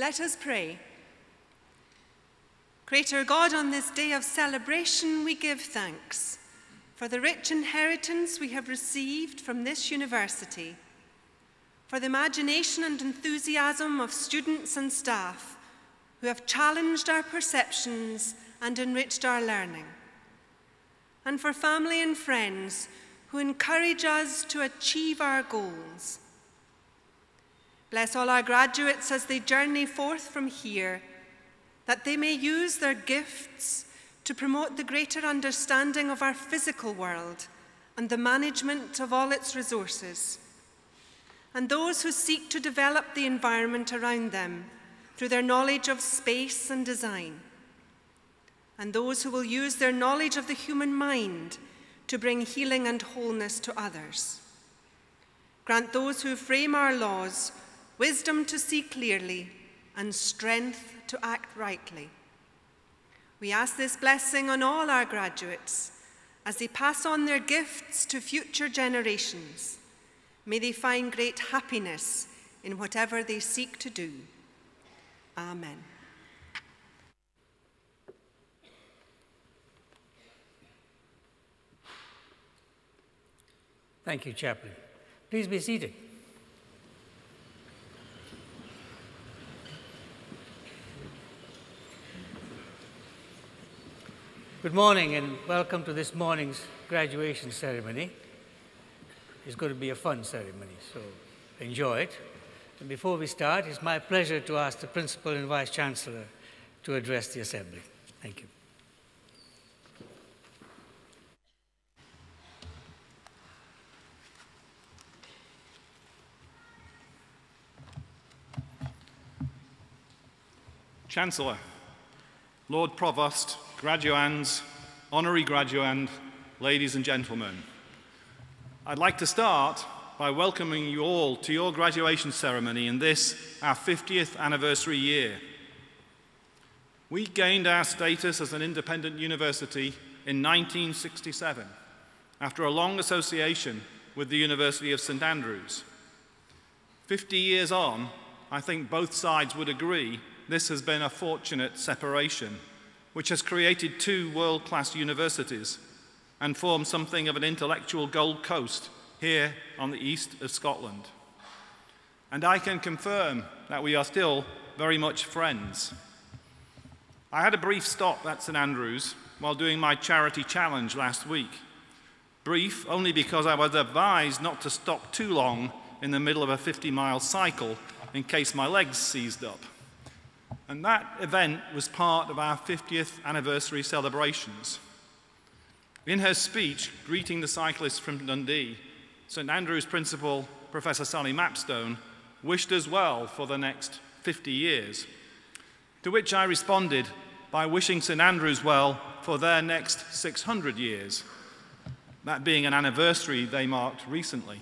Let us pray. Creator God, on this day of celebration, we give thanks for the rich inheritance we have received from this university, for the imagination and enthusiasm of students and staff who have challenged our perceptions and enriched our learning, and for family and friends who encourage us to achieve our goals. Bless all our graduates as they journey forth from here, that they may use their gifts to promote the greater understanding of our physical world and the management of all its resources, and those who seek to develop the environment around them through their knowledge of space and design, and those who will use their knowledge of the human mind to bring healing and wholeness to others. Grant those who frame our laws wisdom to see clearly and strength to act rightly. We ask this blessing on all our graduates as they pass on their gifts to future generations. May they find great happiness in whatever they seek to do. Amen. Thank you, Chaplain. Please be seated. Good morning and welcome to this morning's graduation ceremony. It's going to be a fun ceremony, so enjoy it. And before we start, it's my pleasure to ask the Principal and Vice Chancellor to address the Assembly. Thank you. Chancellor, Lord Provost, graduands, honorary graduand, ladies and gentlemen. I'd like to start by welcoming you all to your graduation ceremony in this, our 50th anniversary year. We gained our status as an independent university in 1967, after a long association with the University of St Andrews. 50 years on, I think both sides would agree this has been a fortunate separation, which has created two world-class universities and formed something of an intellectual Gold Coast here on the east of Scotland. And I can confirm that we are still very much friends. I had a brief stop at St Andrews while doing my charity challenge last week. Brief only because I was advised not to stop too long in the middle of a 50-mile cycle in case my legs seized up. And that event was part of our 50th anniversary celebrations. In her speech greeting the cyclists from Dundee, St Andrews Principal Professor Sally Mapstone wished us well for the next 50 years, to which I responded by wishing St Andrews well for their next 600 years, that being an anniversary they marked recently.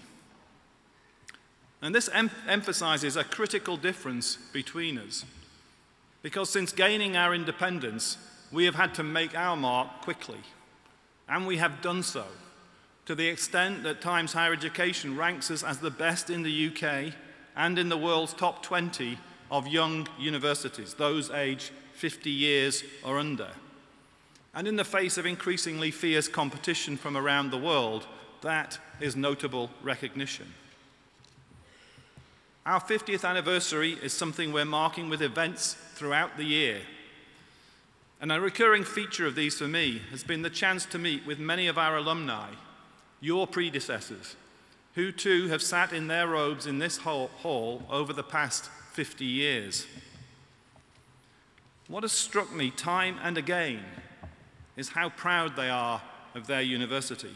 And this emphasizes a critical difference between us, because since gaining our independence, we have had to make our mark quickly, and we have done so, to the extent that Times Higher Education ranks us as the best in the UK and in the world's top 20 of young universities, those aged 50 years or under. And in the face of increasingly fierce competition from around the world, that is notable recognition. Our 50th anniversary is something we're marking with events throughout the year. And a recurring feature of these for me has been the chance to meet with many of our alumni, your predecessors, who too have sat in their robes in this hall over the past 50 years. What has struck me time and again is how proud they are of their university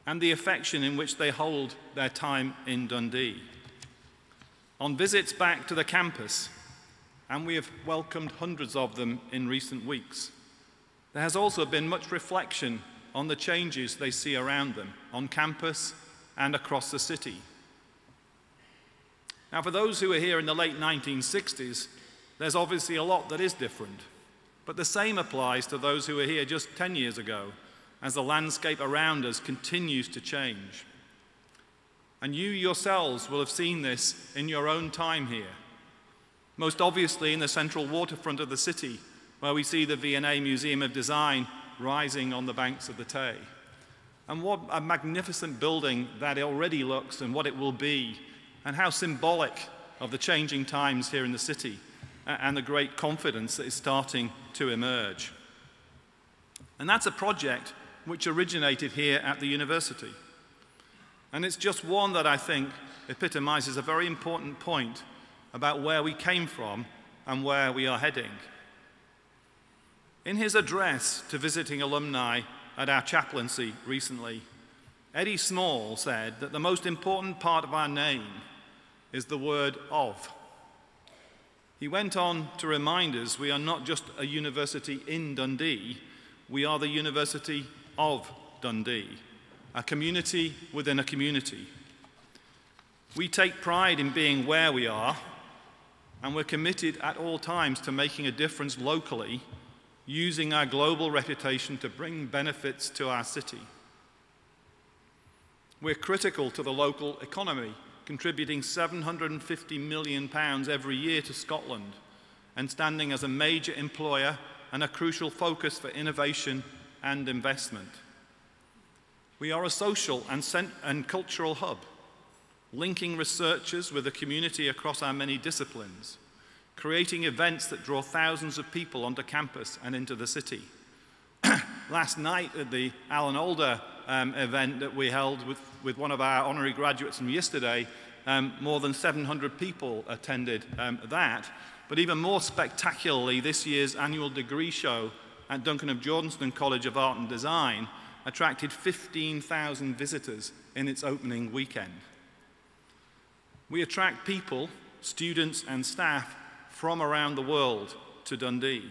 and the affection in which they hold their time in Dundee. On visits back to the campus, and we have welcomed hundreds of them in recent weeks, there has also been much reflection on the changes they see around them, on campus and across the city. Now, for those who were here in the late 1960s, there's obviously a lot that is different, but the same applies to those who were here just 10 years ago, as the landscape around us continues to change. And you yourselves will have seen this in your own time here. Most obviously in the central waterfront of the city, where we see the V&A Museum of Design rising on the banks of the Tay. And what a magnificent building that already looks and what it will be, and how symbolic of the changing times here in the city and the great confidence that is starting to emerge. And that's a project which originated here at the university. And it's just one that I think epitomizes a very important point about where we came from and where we are heading. In his address to visiting alumni at our chaplaincy recently, Eddie Small said that the most important part of our name is the word of. He went on to remind us we are not just a university in Dundee, we are the University of Dundee, a community within a community. We take pride in being where we are, and we're committed at all times to making a difference locally, using our global reputation to bring benefits to our city. We're critical to the local economy, contributing £750 million every year to Scotland, and standing as a major employer and a crucial focus for innovation and investment. We are a social and cultural hub, linking researchers with the community across our many disciplines, creating events that draw thousands of people onto campus and into the city. Last night at the Alan Alda event that we held with one of our honorary graduates from yesterday, more than 700 people attended that. But even more spectacularly, this year's annual degree show at Duncan of Jordanstone College of Art and Design attracted 15,000 visitors in its opening weekend. We attract people, students and staff from around the world to Dundee.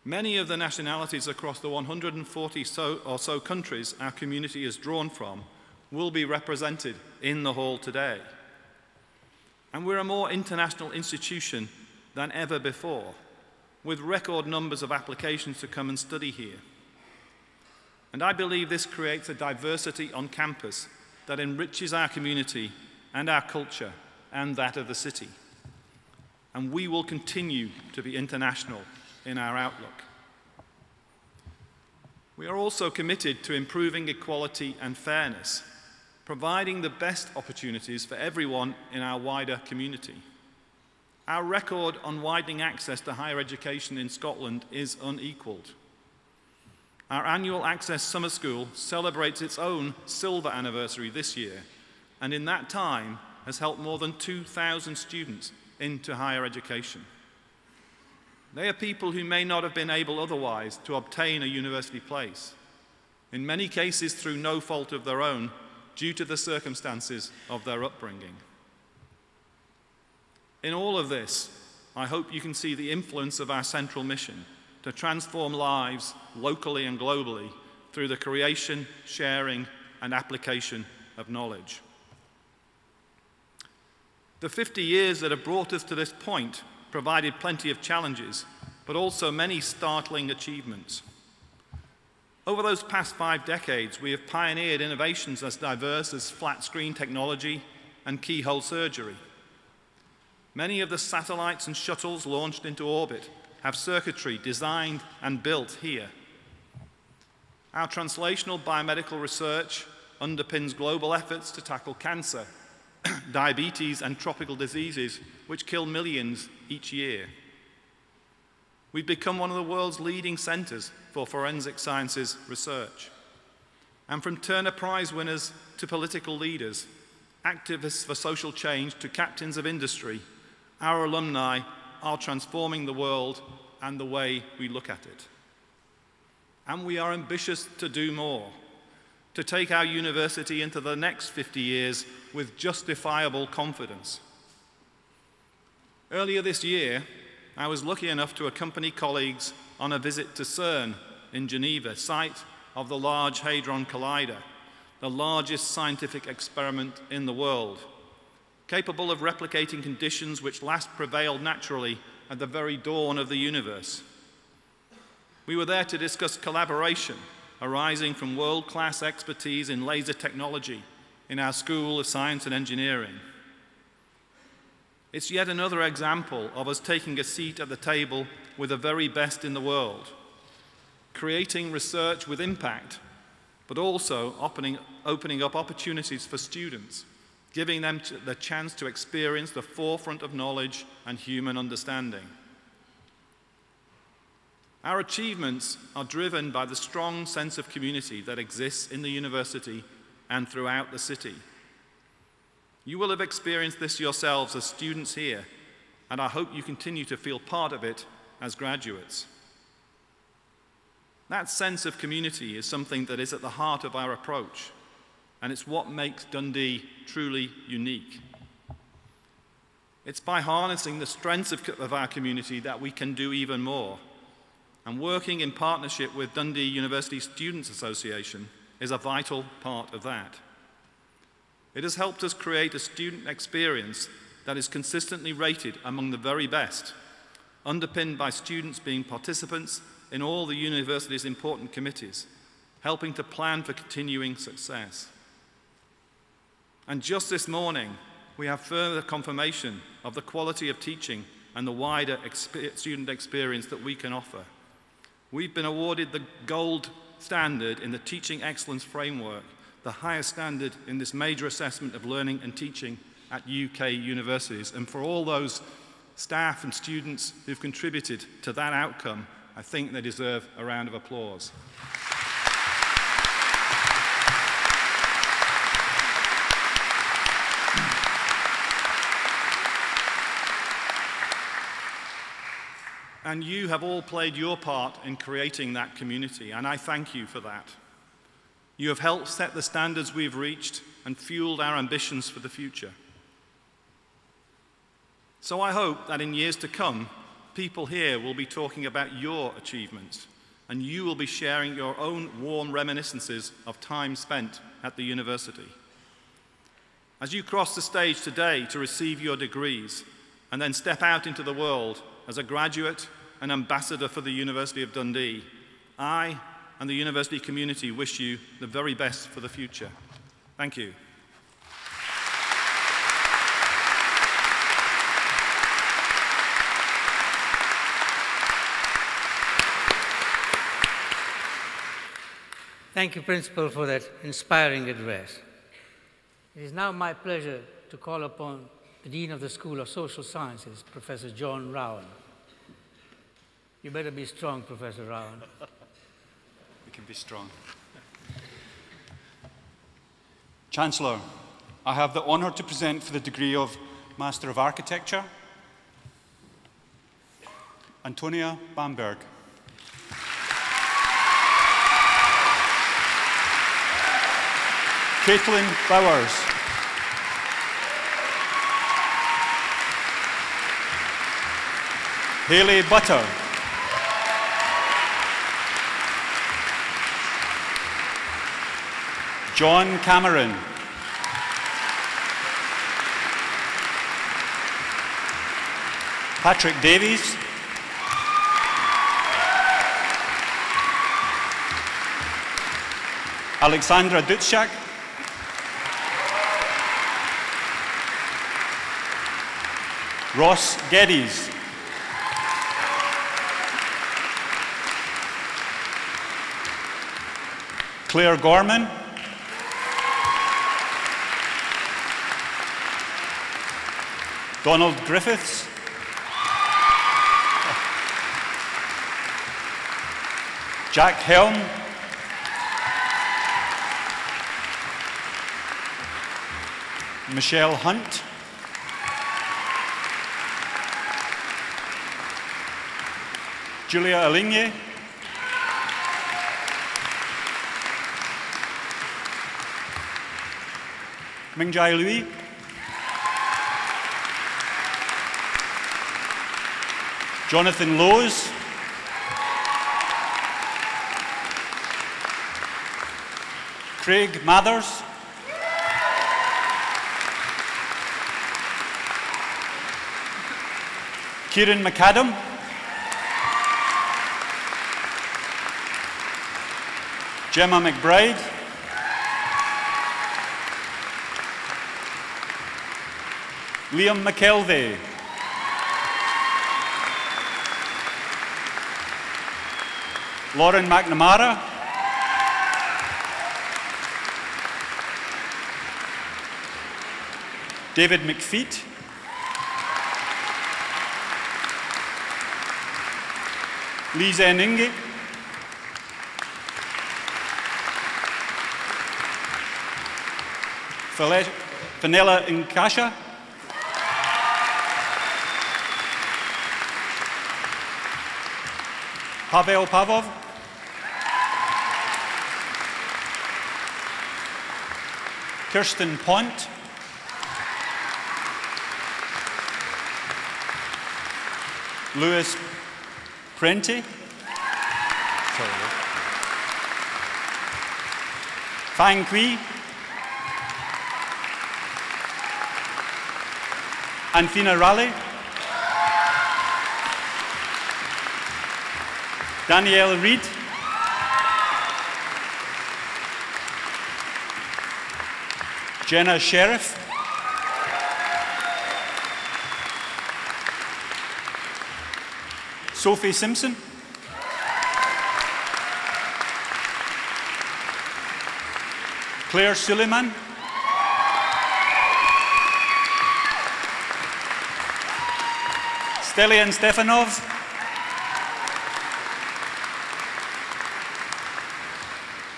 Many of the nationalities across the 140 or so countries our community is drawn from will be represented in the hall today. And we're a more international institution than ever before, with record numbers of applications to come and study here. And I believe this creates a diversity on campus that enriches our community and our culture and that of the city. And we will continue to be international in our outlook. We are also committed to improving equality and fairness, providing the best opportunities for everyone in our wider community. Our record on widening access to higher education in Scotland is unequalled. Our annual Access Summer School celebrates its own silver anniversary this year, and in that time has helped more than 2,000 students into higher education. They are people who may not have been able otherwise to obtain a university place, in many cases through no fault of their own, due to the circumstances of their upbringing. In all of this, I hope you can see the influence of our central mission to transform lives locally and globally through the creation, sharing, and application of knowledge. The 50 years that have brought us to this point provided plenty of challenges, but also many startling achievements. Over those past 5 decades, we have pioneered innovations as diverse as flat screen technology and keyhole surgery. Many of the satellites and shuttles launched into orbit have circuitry designed and built here. Our translational biomedical research underpins global efforts to tackle cancer, diabetes, and tropical diseases which kill millions each year. We've become one of the world's leading centers for forensic sciences research. And from Turner Prize winners to political leaders, activists for social change to captains of industry, our alumni are transforming the world and the way we look at it. And we are ambitious to do more, to take our university into the next 50 years with justifiable confidence. Earlier this year, I was lucky enough to accompany colleagues on a visit to CERN in Geneva, site of the Large Hadron Collider, the largest scientific experiment in the world, capable of replicating conditions which last prevailed naturally at the very dawn of the universe. We were there to discuss collaboration arising from world-class expertise in laser technology in our School of Science and Engineering. It's yet another example of us taking a seat at the table with the very best in the world, creating research with impact, but also opening up opportunities for students, giving them the chance to experience the forefront of knowledge and human understanding. Our achievements are driven by the strong sense of community that exists in the university and throughout the city. You will have experienced this yourselves as students here, and I hope you continue to feel part of it as graduates. That sense of community is something that is at the heart of our approach, and it's what makes Dundee truly unique. It's by harnessing the strengths of our community that we can do even more. And working in partnership with Dundee University Students' Association is a vital part of that. It has helped us create a student experience that is consistently rated among the very best, underpinned by students being participants in all the university's important committees, helping to plan for continuing success. And just this morning, we have further confirmation of the quality of teaching and the wider student experience that we can offer. We've been awarded the gold standard in the Teaching Excellence Framework, the highest standard in this major assessment of learning and teaching at UK universities. And for all those staff and students who've contributed to that outcome, I think they deserve a round of applause. And you have all played your part in creating that community, and I thank you for that. You have helped set the standards we've reached and fueled our ambitions for the future. So I hope that in years to come, people here will be talking about your achievements, and you will be sharing your own warm reminiscences of time spent at the university. As you cross the stage today to receive your degrees and then step out into the world as a graduate and ambassador for the University of Dundee, I and the university community wish you the very best for the future. Thank you. Thank you, Principal, for that inspiring address. It is now my pleasure to call upon the Dean of the School of Social Sciences, Professor John Rowan. You better be strong, Professor Rowan. We can be strong. Chancellor, I have the honour to present for the degree of Master of Architecture, Antonia Bamberg. Caitlin Bowers. Hayley Butter. John Cameron. Patrick Davies. Alexandra Dutschak. Ross Geddes. Claire Gorman. Donald Griffiths. Jack Helm. Michelle Hunt. Julia Aligne. Mingjai Lui. Jonathan Lowes. Craig Mathers. Kieran McAdam. Gemma McBride. Liam McKelvey. Lauren McNamara. David McFeet. Lisa Eninge. Vanilla Nkasha. Pavel Pavov. Kirsten Pont. Louis Prenti. Fang Kui. Anthina Raleigh. Danielle Reed. Jenna Sheriff. Sophie Simpson. Claire Suleiman. Stelian Stefanov.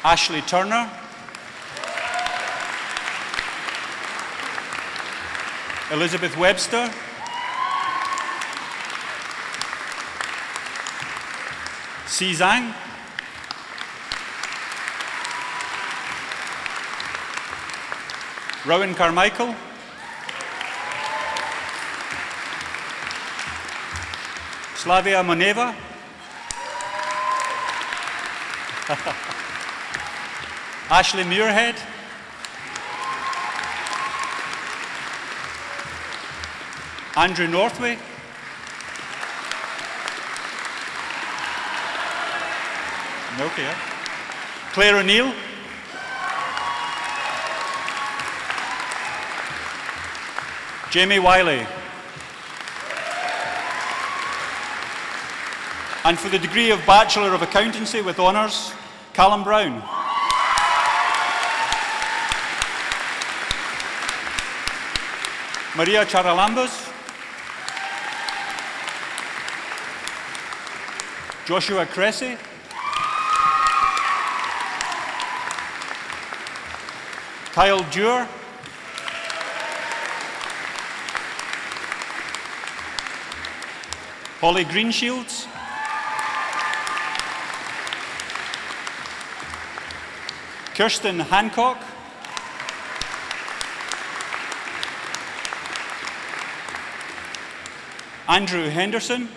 Ashley Turner. Elizabeth Webster. Si Zhang. Rowan Carmichael. Slavia Moneva. Ashley Muirhead. Andrew Northway. Okay. Claire O'Neill. Jamie Wiley. And for the degree of Bachelor of Accountancy with Honours, Callum Brown. Maria Charalambos. Joshua Cressy. Kyle Dewar. Holly Greenshields. Kirsten Hancock. Andrew Henderson.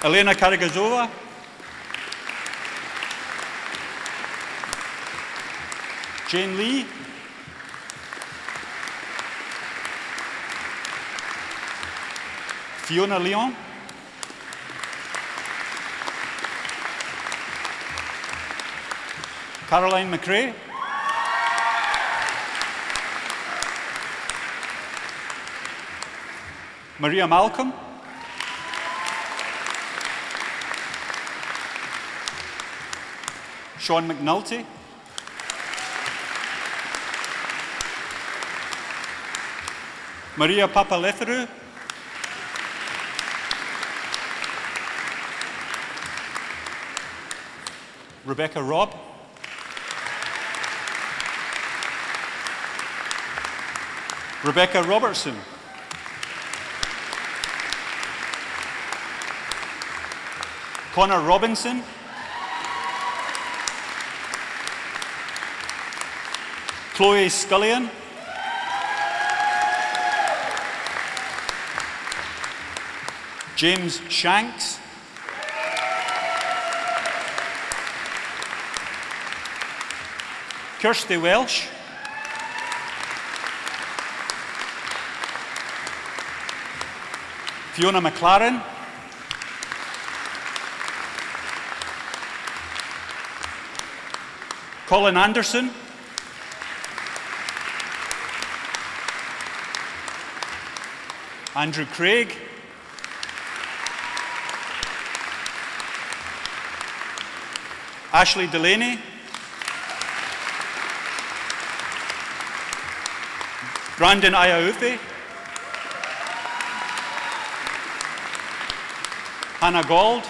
Elena Karagazova. Jane Lee. Fiona Leon. Caroline McRae. Maria Malcolm. Sean McNulty. Maria Papaletheru. Rebecca Robb. Rebecca Robertson. Connor Robinson. Chloe Scullion. James Shanks. Kirsty Welsh. Fiona McLaren. Colin Anderson. Andrew Craig, Ashley Delaney, Brandon Ayaufe, Hannah Gold,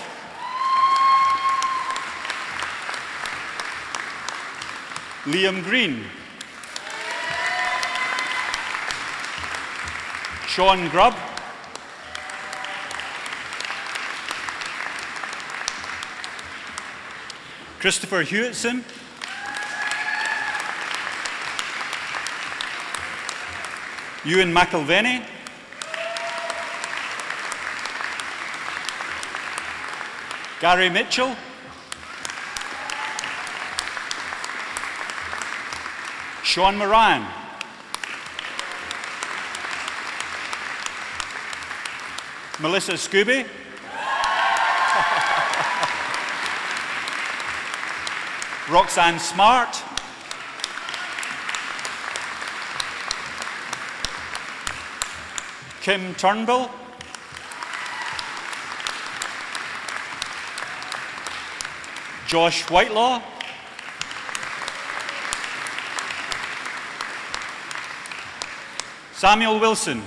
Liam Green, Sean Grubb, Christopher Hewitson, Ewan McIlvenny, Gary Mitchell, Sean Moran, Melissa Scooby, Roxanne Smart, Kim Turnbull, Josh Whitelaw, Samuel Wilson,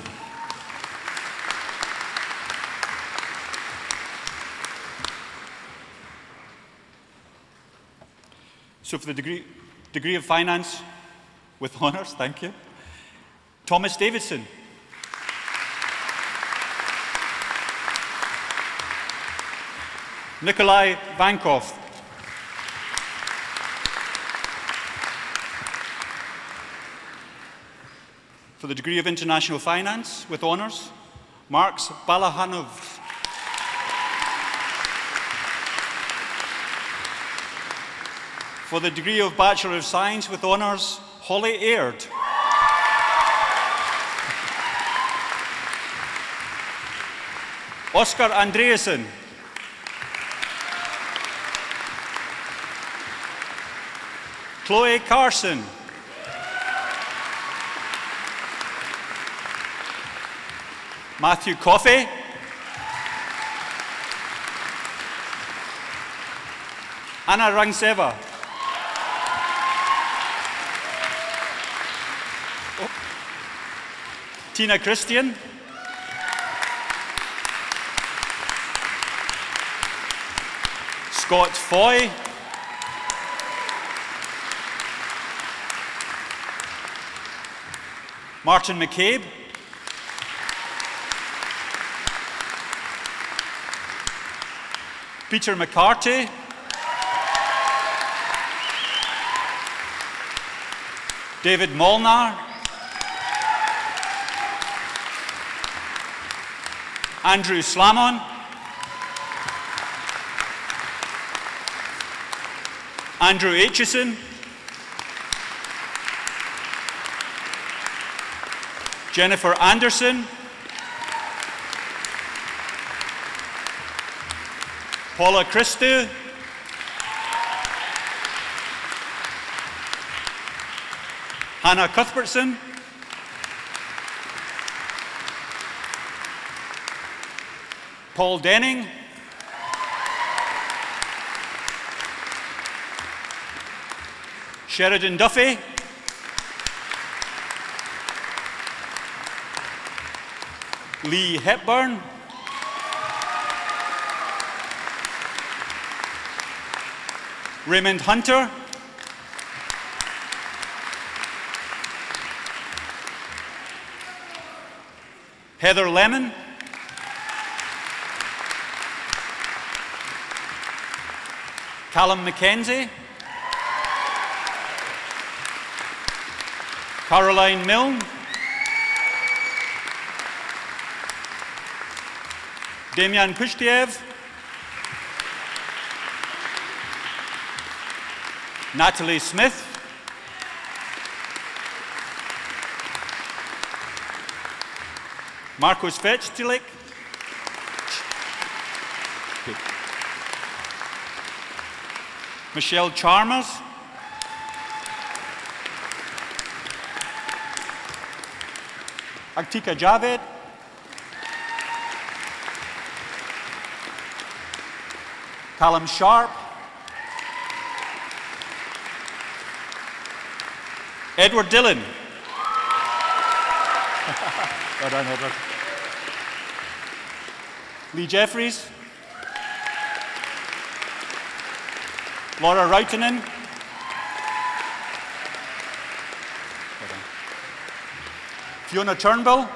so for the degree of finance with honours, thank you, Thomas Davidson, Nikolai Vankov, for the degree of international finance with honours, Marks Balahanov, for the degree of Bachelor of Science with honours, Holly Aird, Oscar Andreasen, Chloe Carson, Matthew Coffey, Anna Rangseva, Tina Christian, Scott Foy, Martin McCabe, Peter McCarthy, David Molnar, Andrew Slamon, Andrew Aitchison, Jennifer Anderson, Paula Christou, Hannah Cuthbertson, Paul Denning, Sheridan Duffy, Lee Hepburn, Raymond Hunter, Heather Lemon, Callum McKenzie, Caroline Milne, Damian Pushtiev, Natalie Smith, Marcos Fetchtilik, Michelle Chalmers, Aktika Javed, Callum Sharp, Edward Dillon. Well done, Edward. Lee Jeffries, Laura Routinen, Fiona Turnbull,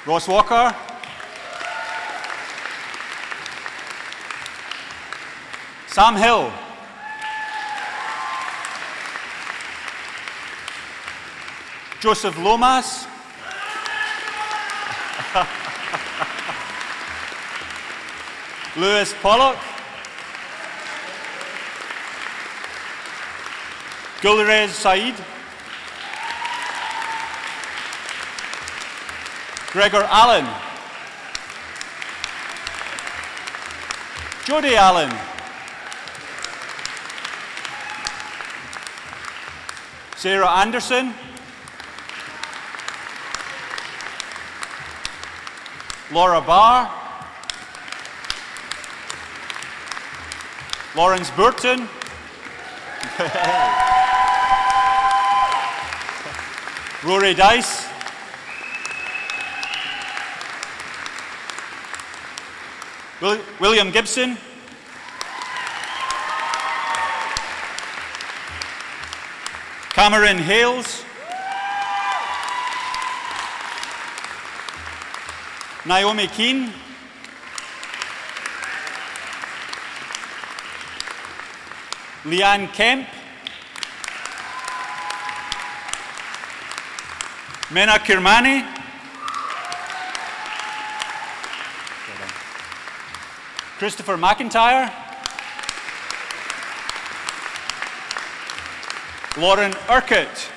Ross Walker, Sam Hill, Joseph Lomas, Lewis Pollock, Gulrez Said, Gregor Allen, Jodie Allen, Sarah Anderson, Laura Barr, Lawrence Burton, Rory Dice, William Gibson, Cameron Hales, Naomi Keane, Leanne Kemp, Mena Kirmani, Christopher McIntyre, Lauren Urquhart,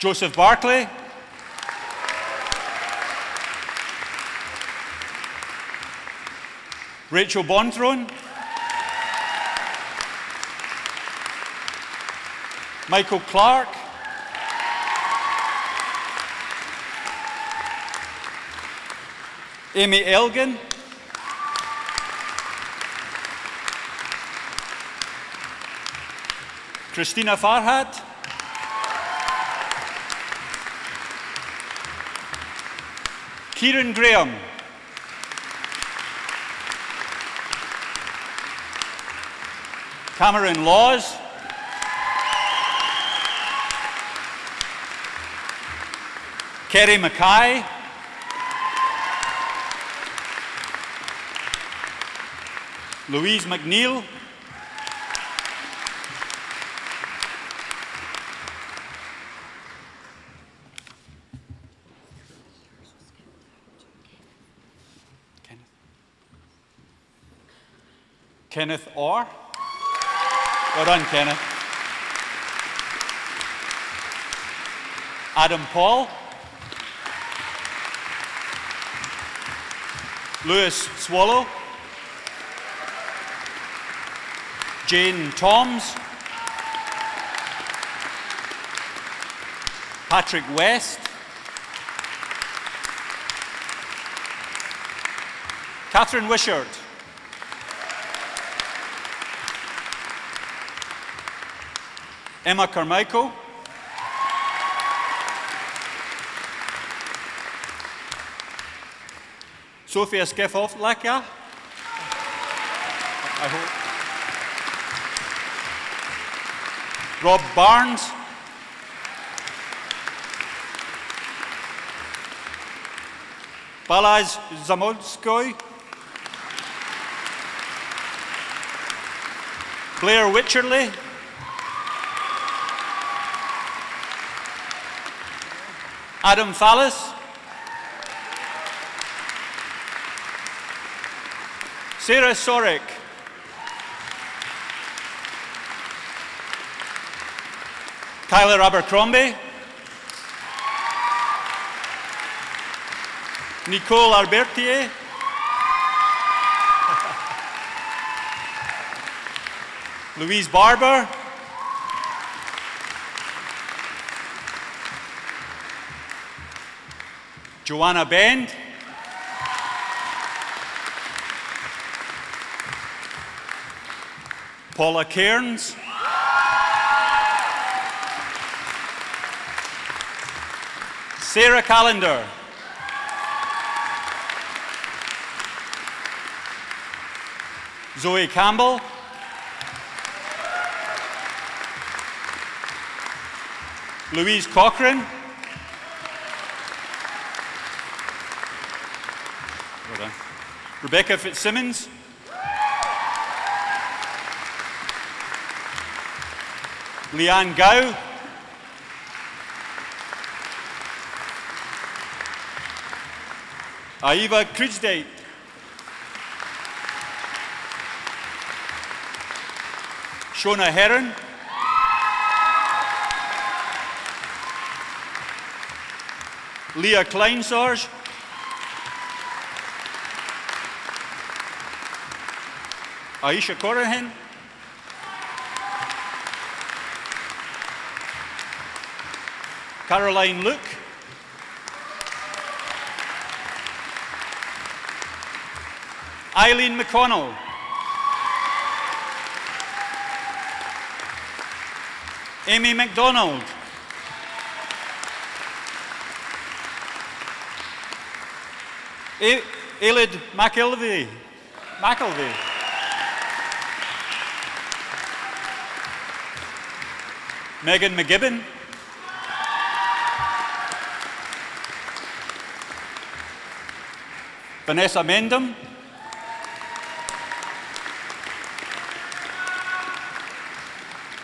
Joseph Barclay, Rachel Bonthron, Michael Clark, Amy Elgin, Christina Farhat, Kieran Graham, Cameron Laws, Kerry Mackay, Louise McNeil, Kenneth Orr. Well done, Kenneth. Adam Paul. Lewis Swallow. Jane Toms. Patrick West. Catherine Wishart. Emma Carmichael. Sophia Skefoflaka. I hope. Rob Barnes. Balaz Zamodskoy. Blair Witcherley. Adam Fallis. Sarah Sorek. Tyler Abercrombie. Nicole Albertier. Louise Barber. Joanna Bend. Paula Cairns. Sarah Callender. Zoe Campbell. Louise Cochran. Well done. Rebecca Fitzsimmons. Leanne Gow. Aiva Krujsdate. Shona Heron. Leah Kleinsorge. Aisha Corrihan. Caroline Luke. Eileen McConnell. Amy MacDonald. Ailid McElvey. Megan McGibbon. Vanessa Mendham.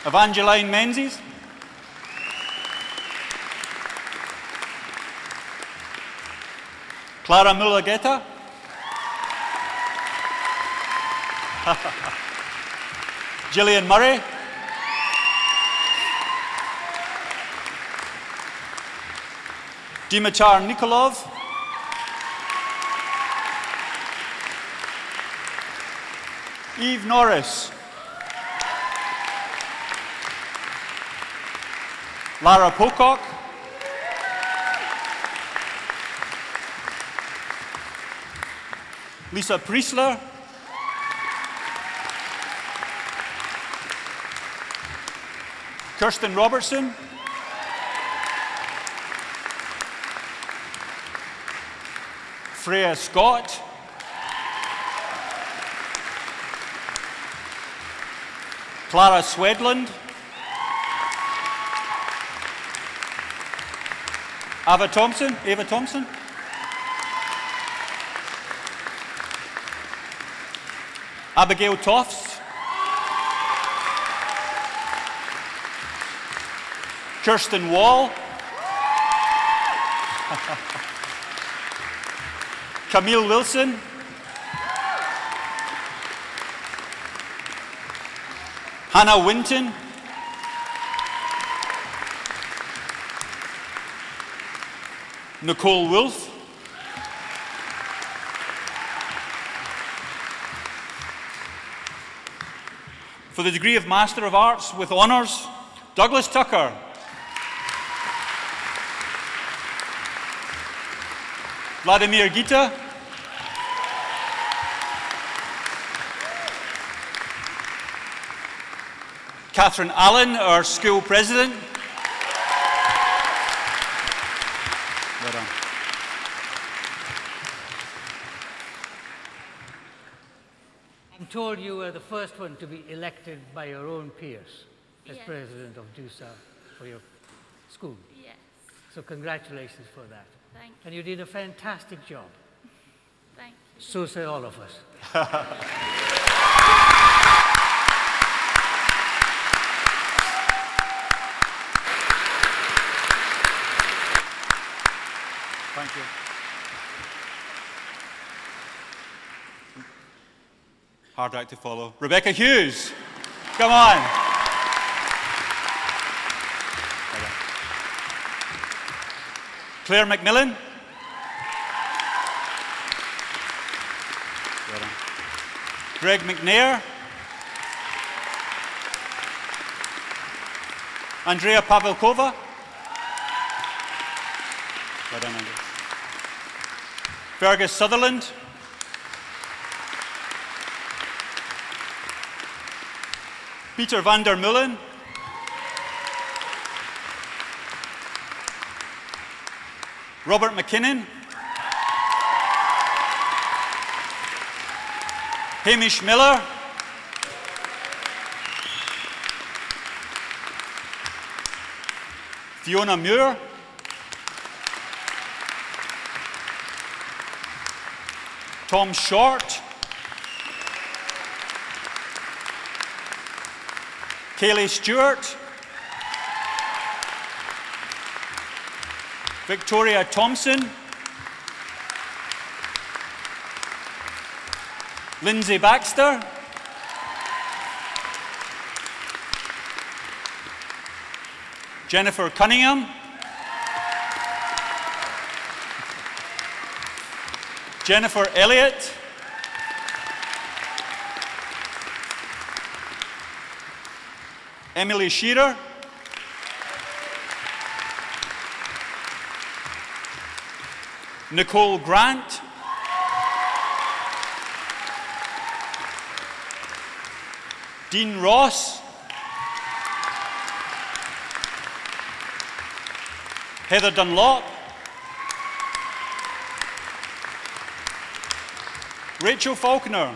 Evangeline Menzies. Clara Mulageta. Gillian Murray. Dimitar Nikolov. Eve Norris. Lara Pocock. Lisa Priestler. Kirsten Robertson. Freya Scott. Clara Swedland. Ava Thompson. Abigail Tofts. Kirsten Wall. Camille Wilson. Hannah Winton. Nicole Wolf. For the degree of Master of Arts with honours, Douglas Tucker. Vladimir Gita. Catherine Allen, our school president. Well done. I'm told you were the first one to be elected by your own peers as Yes. president of DUSA for your school. Yes, So congratulations for that. thank you. And you did a fantastic job. Thank you. So say all of us. Thank you. Hard act to follow. Rebecca Hughes, come on. Well done. Claire McMillan. Well done. Greg McNair. Andrea Pavelkova. Well done, Andrea. Fergus Sutherland. Peter van der Mullen. Robert McKinnon. Hamish Miller. Fiona Muir. Tom Short. Kayleigh Stewart. Victoria Thompson. Lindsay Baxter. Jennifer Cunningham. Jennifer Elliott. Emily Shearer. Nicole Grant. Dean Ross. Heather Dunlop. Rachel Faulkner.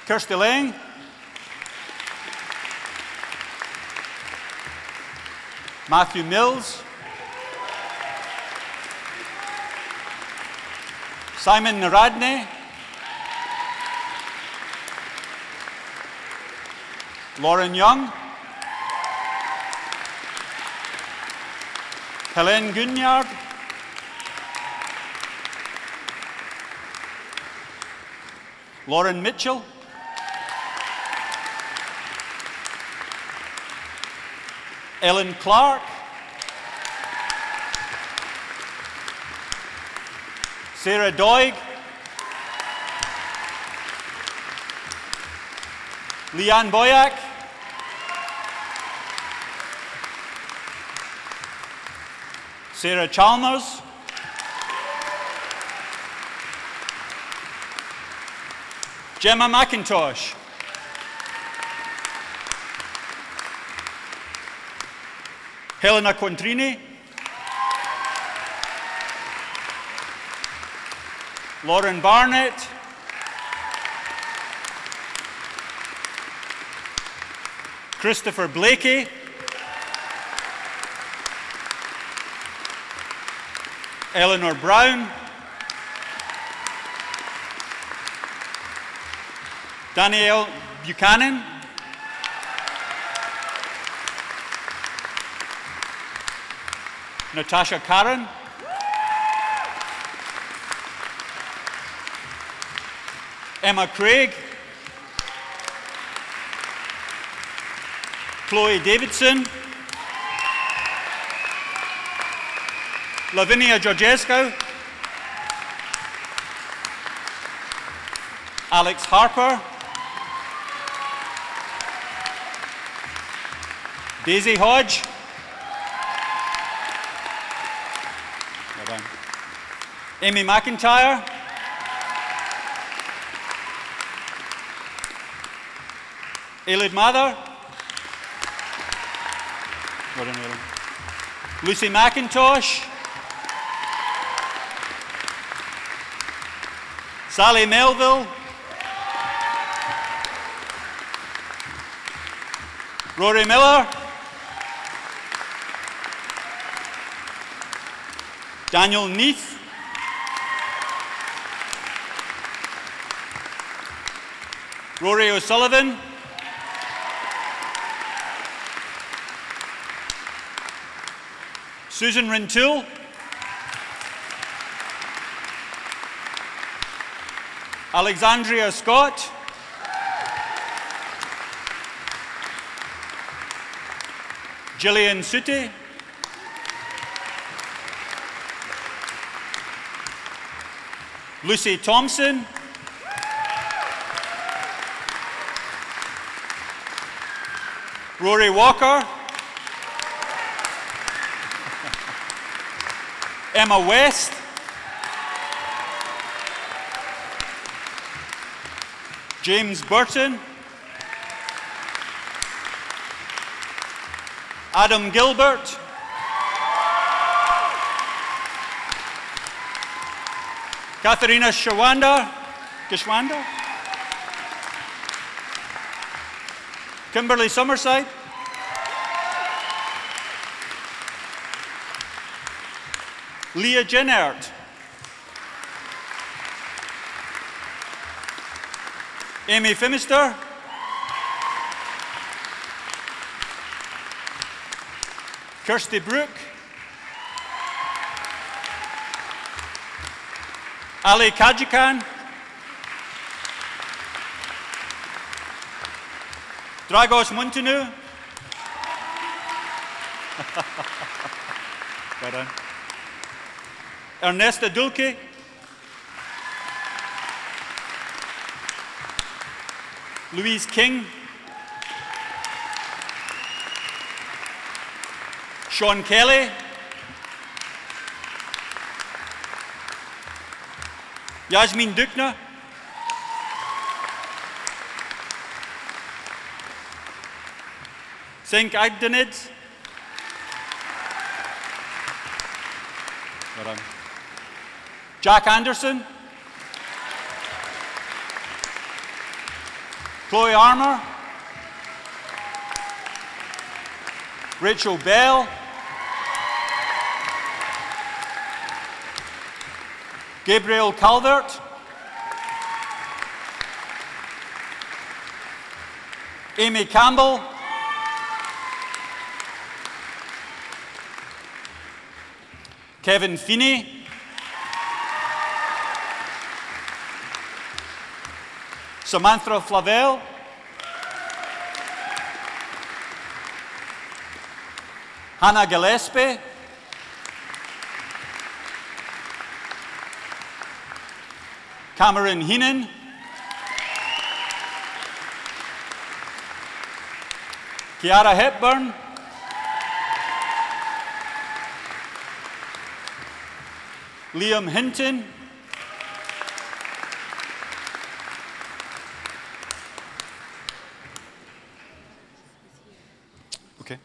Kirsty Lang. Matthew Mills. Simon Naradne. Lauren Young. Helene Gunyard. Lauren Mitchell. Ellen Clark. Sarah Doig. Leanne Boyack. Sarah Chalmers. Gemma McIntosh. Helena Contrini. Lauren Barnett. Christopher Blakey. Eleanor Brown. Danielle Buchanan. Natasha Karen. Emma Craig. Chloe Davidson. Lavinia Georgescu. Alex Harper. Daisy Hodge. Well done. Amy McIntyre. Ailid Mather. Well done, Ailid. Lucy McIntosh. Sally Melville. Rory Miller. Daniel Neath. Rory O'Sullivan. Susan Rintoul. Alexandria Scott. Gillian Sooty. Lucy Thompson. Rory Walker. Emma West. James Burton. Adam Gilbert. Katharina Gishwanda. Kimberly Summerside. Leah Jennert. Amy Fimister. Kirsty Brook. Ali Kajikan. Dragos Muntinu. Well done. Ernesta Dulke. Louise King. Sean Kelly. Yasmin Dukna. Sink Agdenid. Well done. Jack Anderson. Chloe Armour. Rachel Bell. Gabriel Calvert. Amy Campbell. Kevin Feeney. Samantha Flavel. Hannah Gillespie. Cameron Heenan. Kiara Hepburn. Liam Hinton. Okay.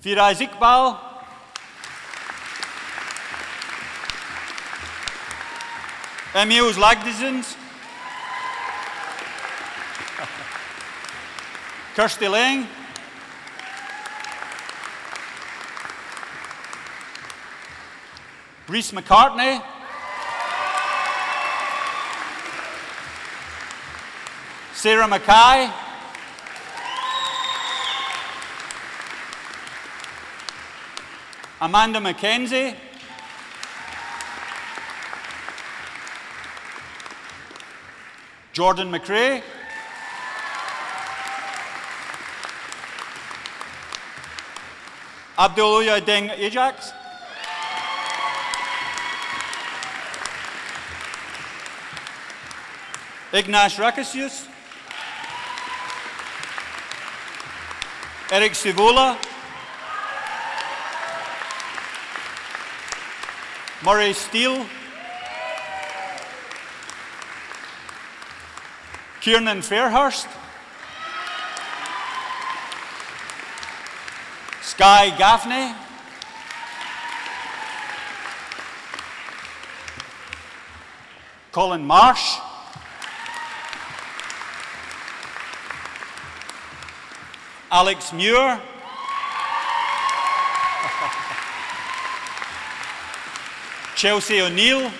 Firaz Iqbal. Emil Lagdizens. Kirsty Lang. Reese McCartney. Sarah Mackay. Amanda McKenzie. Jordan McRae. Abdullah Deng Ajax. Ignace Rakasius. Eric Sivola. Murray Steele. Kiernan Fairhurst. Sky Gaffney. Colin Marsh. Alex Muir. Chelsea O'Neill.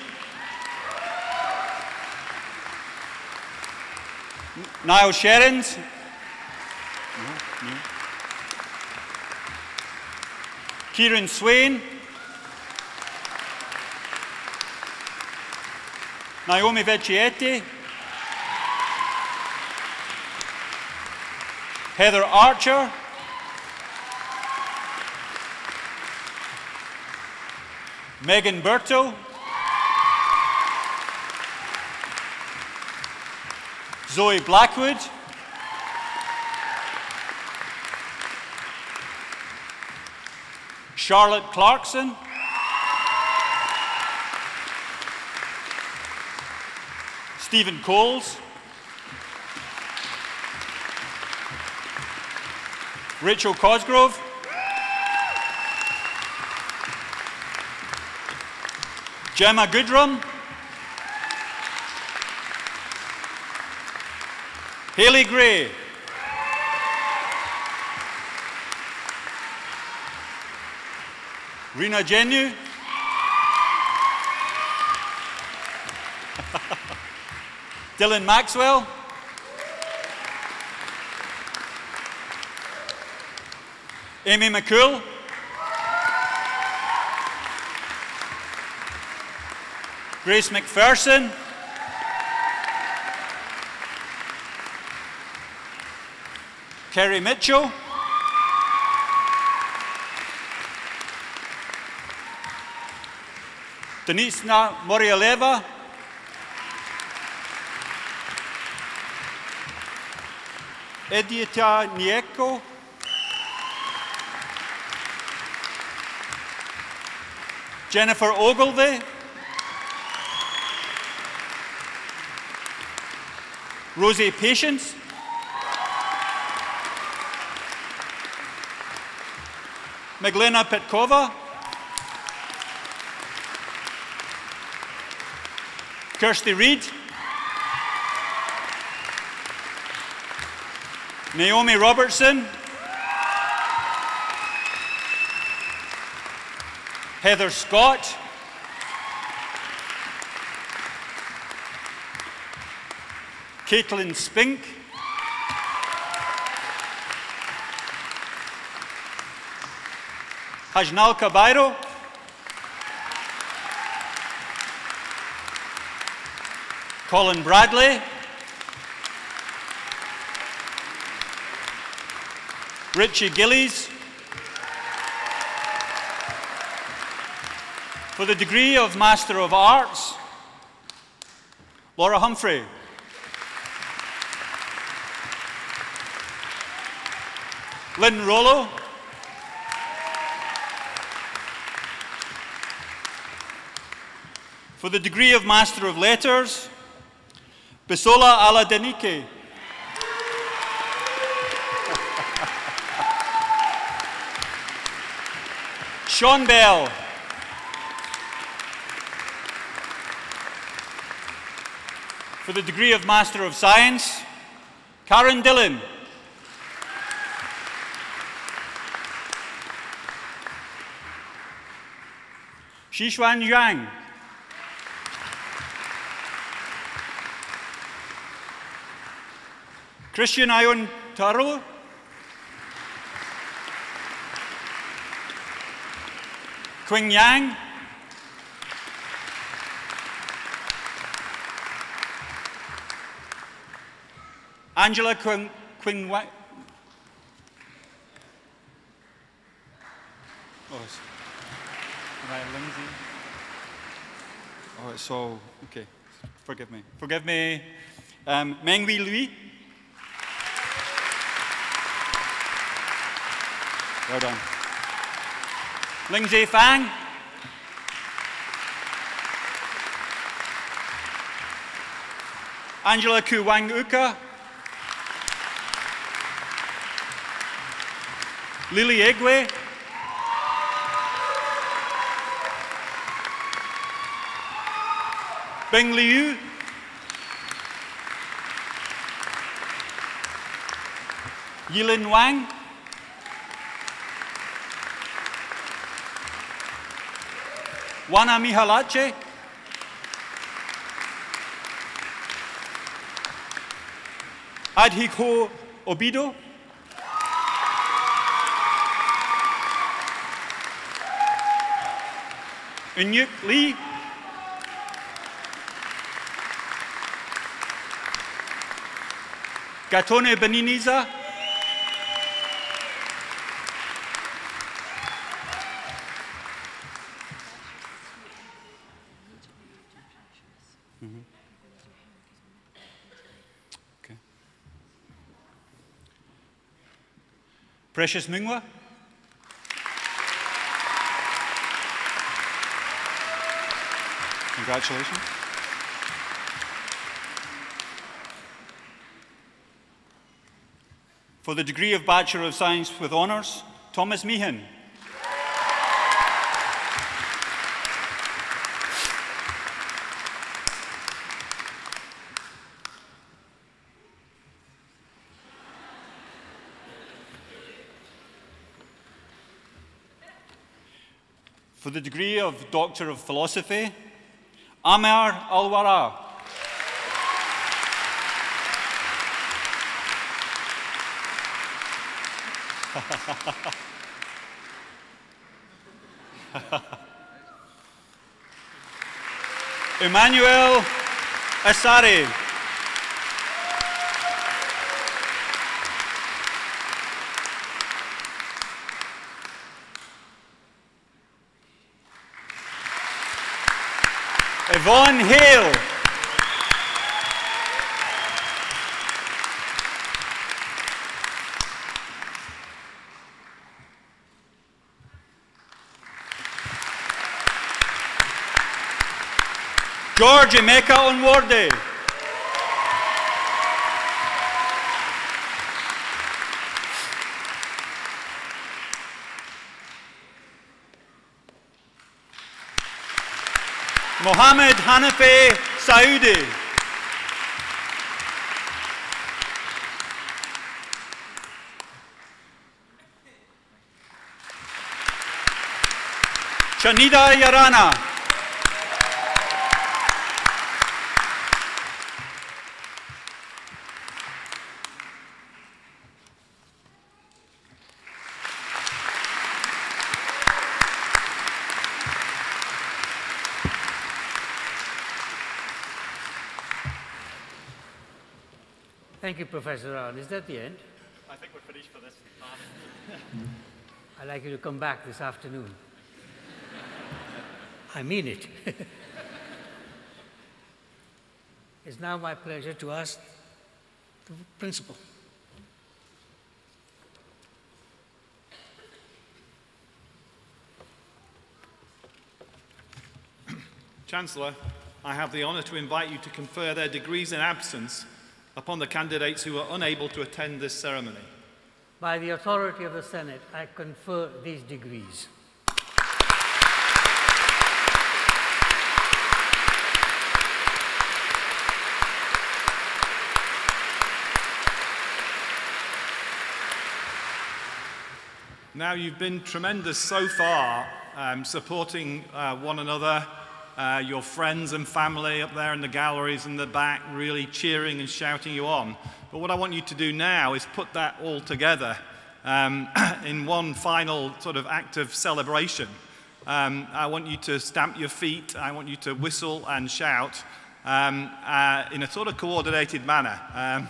Niall Sherrins. Kieran Swain. Naomi Vecchietti. Heather Archer. Megan Berto. Zoe Blackwood. Charlotte Clarkson. Stephen Coles. Rachel Cosgrove. Gemma Goodrum. Haley Gray. Rena Genu. Dylan Maxwell. Amy McCool. Grace McPherson. Kerry Mitchell. Denisna Morialeva. Edita Nieko. Jennifer Ogilvie. Rosie Patience. Meglena Petkova. Kirsty Reed. Naomi Robertson. Heather Scott. Caitlin Spink. Hajnal Cabairo. Colin Bradley. Richie Gillies. For the degree of Master of Arts, Laura Humphrey. Lynn Rollo. For the degree of Master of Letters, Bisola Aladenike. Sean Bell. For the degree of Master of Science, Karen Dillon. Xishuan Yang. Christian Ion Taro. Qing Yang. Angela Qing Wang. Oh, right, Lindsay. Oh, it's all okay. Forgive me. Forgive me. Meng Wei Lui. Well done. Ling Zhe Fang. Angela Ku Wang Uka. Lily Egwe. Bing Liu. Yilin Wang. Wana Mihalache. Adhiko Obido. Unyuk Lee. Gatone Beniniza. Okay. Congratulations. For the degree of Bachelor of Science with Honours, Thomas Meehan. For the degree of Doctor of Philosophy, Amer Alwara. Emmanuel Asari. Yvonne Hale. George Emeka Onworde. Mohammed Hanafi Saudi. Chanida Yarana. Thank you, Professor Rahn. Is that the end? I think we're finished for this half. I'd like you to come back this afternoon. I mean it. It's now my pleasure to ask the principal. Chancellor, I have the honour to invite you to confer their degrees in absence upon the candidates who are unable to attend this ceremony. By the authority of the Senate, I confer these degrees. Now, you've been tremendous so far, supporting one another, your friends and family up there in the galleries in the back, really cheering and shouting you on. But what I want you to do now is put that all together in one final sort of act of celebration. I want you to stamp your feet, I want you to whistle and shout in a sort of coordinated manner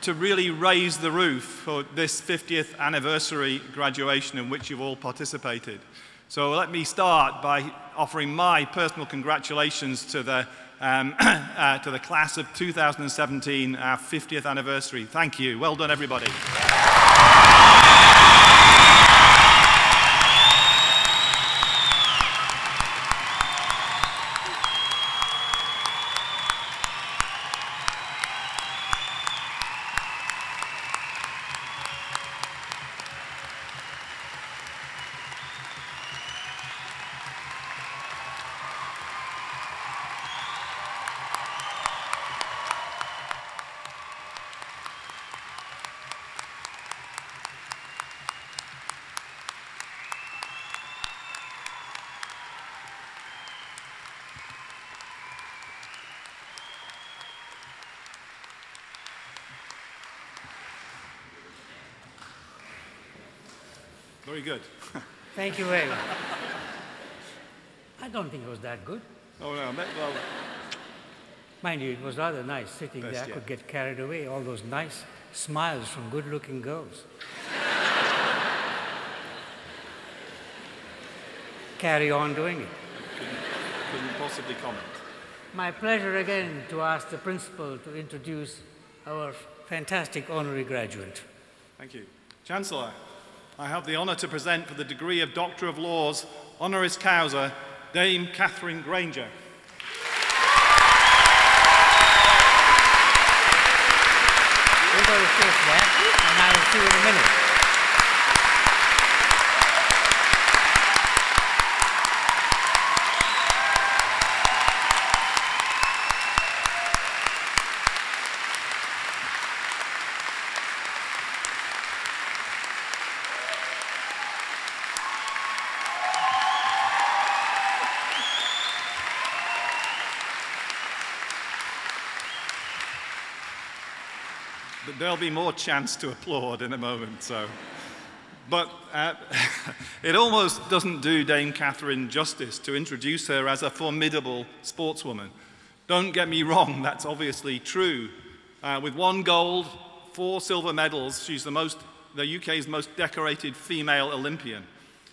to really raise the roof for this 50th anniversary graduation in which you've all participated. So let me start by offering my personal congratulations to the class of 2017, our 50th anniversary. Thank you. Well done, everybody. Very good. Thank you very much. I don't think it was that good. Oh, no, well... Mind you, it was rather nice sitting Best there. I yet. could get carried away, all those nice smiles from good-looking girls. Carry on doing it. Couldn't possibly comment. My pleasure again to ask the principal to introduce our fantastic honorary graduate. Thank you. Chancellor, I have the honour to present for the degree of Doctor of Laws, honoris causa, Dame Catherine Granger. Hold on a space there, and I will see you in a minute. But there'll be more chance to applaud in a moment. But it almost doesn't do Dame Catherine justice to introduce her as a formidable sportswoman. Don't get me wrong, that's obviously true. With 1 gold, 4 silver medals, she's the UK's most decorated female Olympian.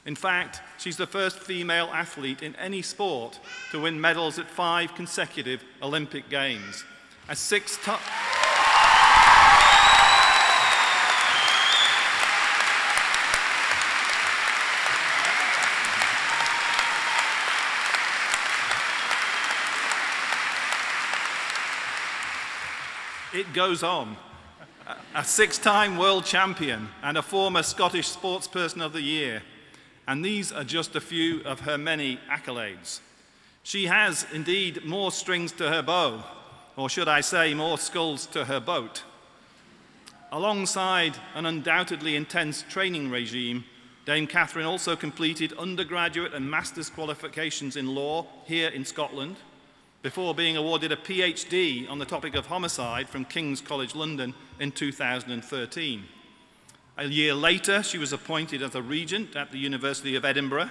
In fact, she's the first female athlete in any sport to win medals at 5 consecutive Olympic Games. A 6-time... It goes on. A 6-time world champion and a former Scottish Sportsperson of the Year. And these are just a few of her many accolades. She has indeed more strings to her bow, or should I say more sculls to her boat. Alongside an undoubtedly intense training regime, Dame Catherine also completed undergraduate and master's qualifications in law here in Scotland, before being awarded a PhD on the topic of homicide from King's College London in 2013. A year later, she was appointed as a regent at the University of Edinburgh. I'm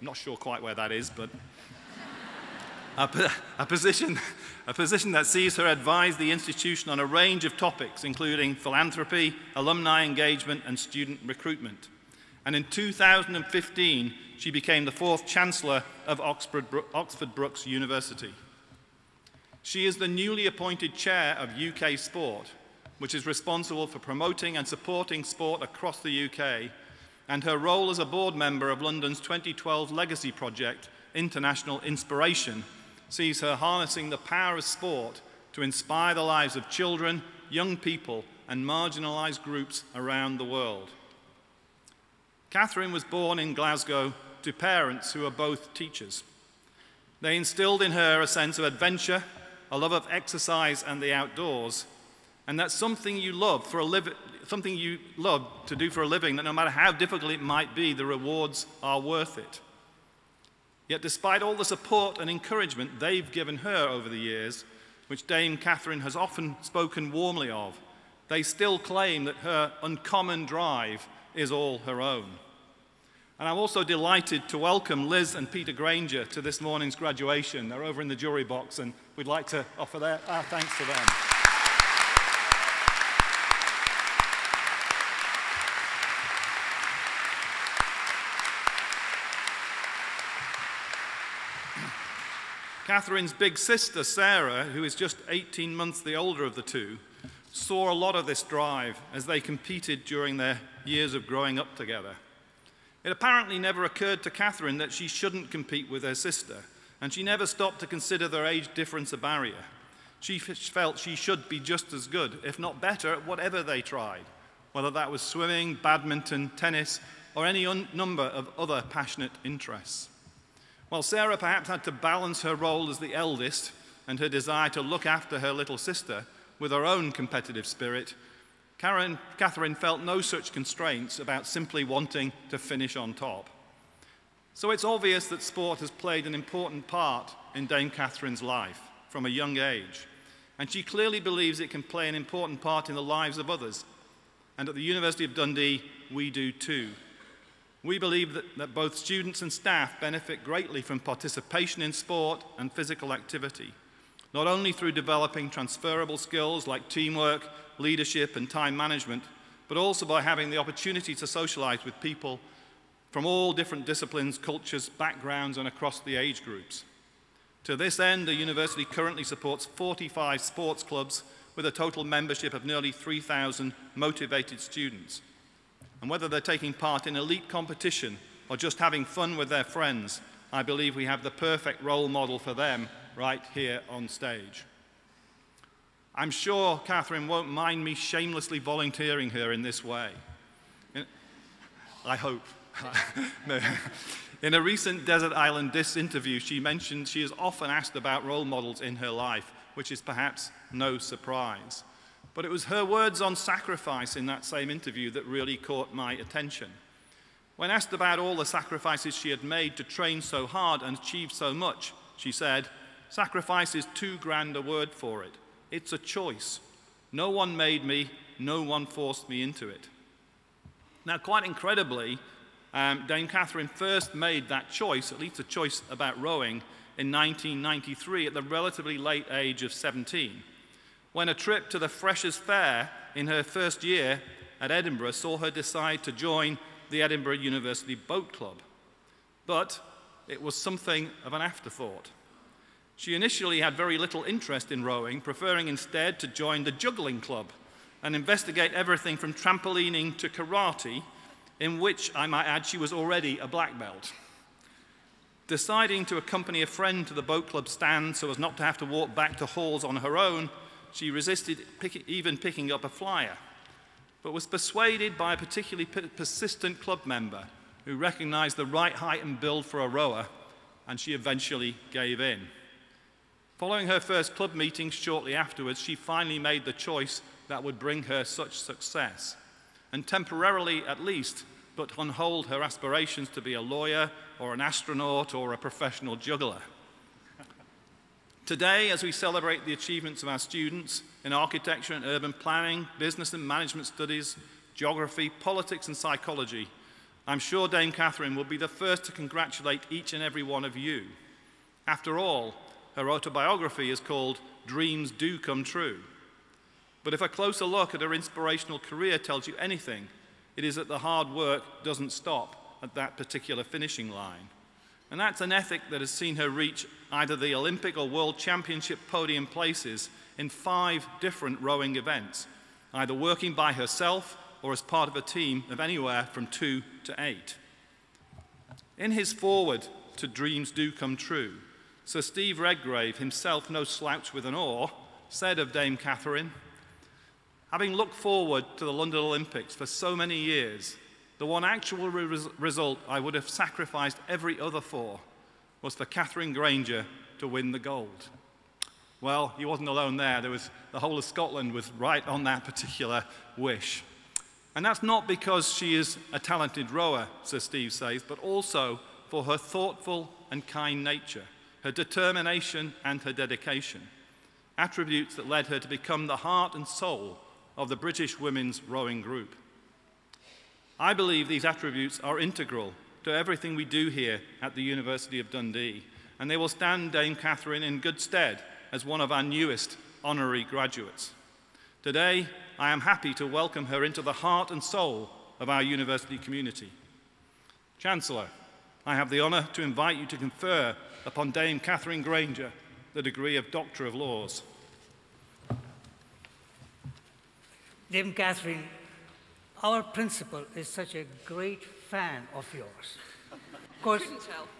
not sure quite where that is, but a position that sees her advise the institution on a range of topics, including philanthropy, alumni engagement, and student recruitment. And in 2015, she became the 4th Chancellor of Oxford Brookes University. She is the newly appointed Chair of UK Sport, which is responsible for promoting and supporting sport across the UK, and her role as a board member of London's 2012 legacy project, International Inspiration, sees her harnessing the power of sport to inspire the lives of children, young people, and marginalised groups around the world. Catherine was born in Glasgow to parents who are both teachers. They instilled in her a sense of adventure, a love of exercise and the outdoors, and that's something you love to do for a living, that no matter how difficult it might be, the rewards are worth it. Yet despite all the support and encouragement they've given her over the years, which Dame Catherine has often spoken warmly of, they still claim that her uncommon drive is all her own. And I'm also delighted to welcome Liz and Peter Granger to this morning's graduation. They're over in the jury box, and we'd like to offer our thanks to them. Catherine's big sister, Sarah, who is just 18 months the older of the two, saw a lot of this drive as they competed during their years of growing up together. It apparently never occurred to Catherine that she shouldn't compete with her sister, and she never stopped to consider their age difference a barrier. She felt she should be just as good, if not better, at whatever they tried, whether that was swimming, badminton, tennis, or any number of other passionate interests. While Sarah perhaps had to balance her role as the eldest and her desire to look after her little sister with her own competitive spirit, Catherine felt no such constraints about simply wanting to finish on top. So it's obvious that sport has played an important part in Dame Catherine's life from a young age, and she clearly believes it can play an important part in the lives of others. And at the University of Dundee, we do too. We believe that both students and staff benefit greatly from participation in sport and physical activity, not only through developing transferable skills like teamwork, leadership, and time management, but also by having the opportunity to socialize with people from all different disciplines, cultures, backgrounds, and across the age groups. To this end, the university currently supports 45 sports clubs with a total membership of nearly 3,000 motivated students. And whether they're taking part in elite competition or just having fun with their friends, I believe we have the perfect role model for them right here on stage. I'm sure Catherine won't mind me shamelessly volunteering her in this way. I hope. No. In a recent Desert Island Discs interview, she mentioned she is often asked about role models in her life, which is perhaps no surprise. But it was her words on sacrifice in that same interview that really caught my attention. When asked about all the sacrifices she had made to train so hard and achieve so much, she said, "Sacrifice is too grand a word for it. It's a choice. No one made me, no one forced me into it." Now, quite incredibly, Dame Catherine first made that choice, at least a choice about rowing, in 1993 at the relatively late age of 17, when a trip to the Freshers' Fair in her first year at Edinburgh saw her decide to join the Edinburgh University Boat Club. But it was something of an afterthought. She initially had very little interest in rowing, preferring instead to join the juggling club and investigate everything from trampolining to karate, in which, I might add, she was already a black belt. Deciding to accompany a friend to the boat club stand so as not to have to walk back to halls on her own, she resisted even picking up a flyer, but was persuaded by a particularly persistent club member who recognized the right height and build for a rower, and she eventually gave in. Following her first club meeting shortly afterwards, she finally made the choice that would bring her such success, and temporarily at least put on hold her aspirations to be a lawyer or an astronaut or a professional juggler. Today, as we celebrate the achievements of our students in architecture and urban planning, business and management studies, geography, politics and psychology, I'm sure Dame Catherine will be the first to congratulate each and every one of you. After all, her autobiography is called Dreams Do Come True. But if a closer look at her inspirational career tells you anything, it is that the hard work doesn't stop at that particular finishing line. And that's an ethic that has seen her reach either the Olympic or World Championship podium places in 5 different rowing events, either working by herself or as part of a team of anywhere from 2 to 8. In his foreword to Dreams Do Come True, Sir Steve Redgrave, himself no slouch with an oar, said of Dame Catherine, "Having looked forward to the London Olympics for so many years, the one actual result I would have sacrificed every other for was for Catherine Granger to win the gold." Well, he wasn't alone there. The whole of Scotland was right on that particular wish. And that's not because she is a talented rower, Sir Steve says, but also for her thoughtful and kind nature, her determination and her dedication, attributes that led her to become the heart and soul of the British Women's Rowing Group. I believe these attributes are integral to everything we do here at the University of Dundee, and they will stand Dame Catherine in good stead as one of our newest honorary graduates. Today, I am happy to welcome her into the heart and soul of our university community. Chancellor, I have the honour to invite you to confer upon Dame Catherine Granger the degree of Doctor of Laws. Dame Catherine, our principal is such a great fan of yours.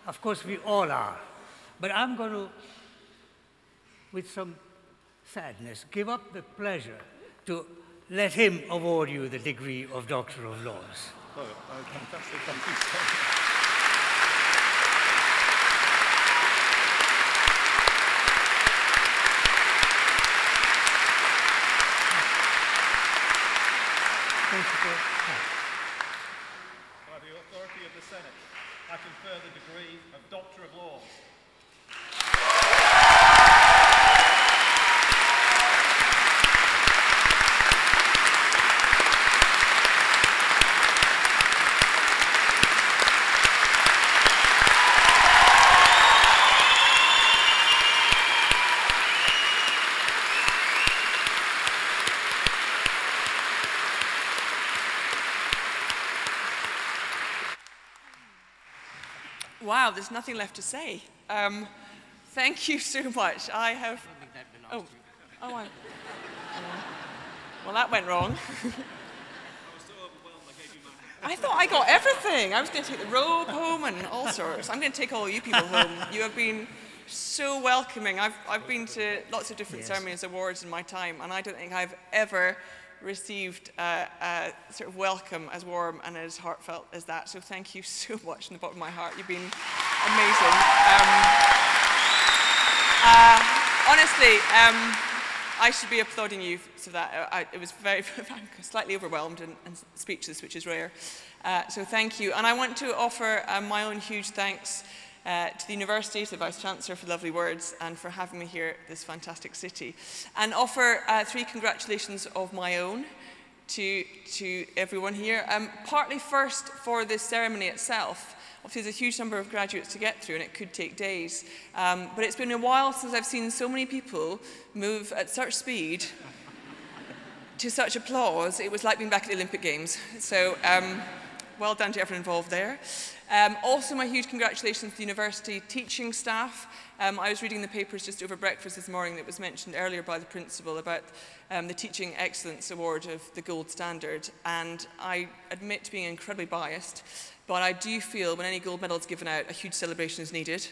Of course, we all are. But I'm going to, with some sadness, give up the pleasure to let him award you the degree of Doctor of Laws. Oh, fantastic. Thank you so much. By the authority of the Senate, I confer the degree of Doctor of Laws. Wow, there's nothing left to say. Thank you so much. I have. Well, that went wrong. I thought I got everything. I was going to take the robe home and all sorts. I'm going to take all you people home. You have been so welcoming. I've been to lots of different ceremonies, awards in my time, and I don't think I've ever received a sort of welcome as warm and as heartfelt as that. So thank you so much from the bottom of my heart. You've been amazing. Honestly, I should be applauding you for that. It was I'm slightly overwhelmed and speechless, which is rare. So thank you. And I want to offer my own huge thanks to the university, to the Vice-Chancellor for the lovely words and for having me here at this fantastic city. And offer 3 congratulations of my own to everyone here. Partly first for this ceremony itself. Obviously there's a huge number of graduates to get through and it could take days. But it's been a while since I've seen so many people move at such speed to such applause. It was like being back at the Olympic Games. So well done to everyone involved there. Also, my huge congratulations to the university teaching staff. I was reading the papers just over breakfast this morning that was mentioned earlier by the principal about the Teaching Excellence Award of the Gold Standard. And I admit to being incredibly biased, but I do feel when any gold medal is given out, a huge celebration is needed.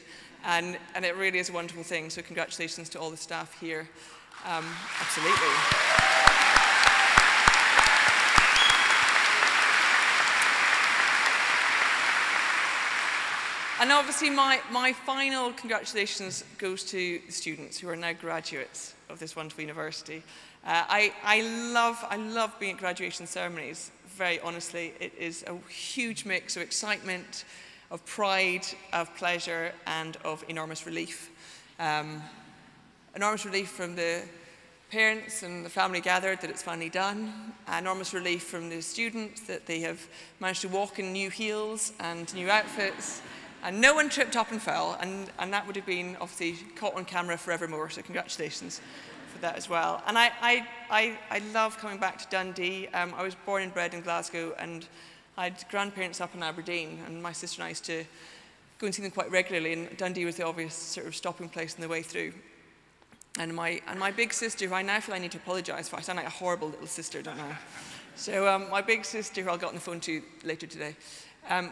And it really is a wonderful thing. So congratulations to all the staff here. Absolutely. And obviously my final congratulations goes to the students who are now graduates of this wonderful university. I love being at graduation ceremonies, very honestly. It is a huge mix of excitement, of pride, of pleasure, and of enormous relief. Enormous relief from the parents and the family gathered that it's finally done. Enormous relief from the students that they have managed to walk in new heels and new outfits. And no one tripped up and fell, and that would have been obviously caught on camera forevermore, so congratulations for that as well. And I love coming back to Dundee. I was born and bred in Glasgow, and I had grandparents up in Aberdeen, and my sister and I used to go and see them quite regularly, and Dundee was the obvious sort of stopping place on the way through. And my big sister, who I now feel I need to apologise for, I sound like a horrible little sister, don't I? So my big sister, who I'll get on the phone to later today,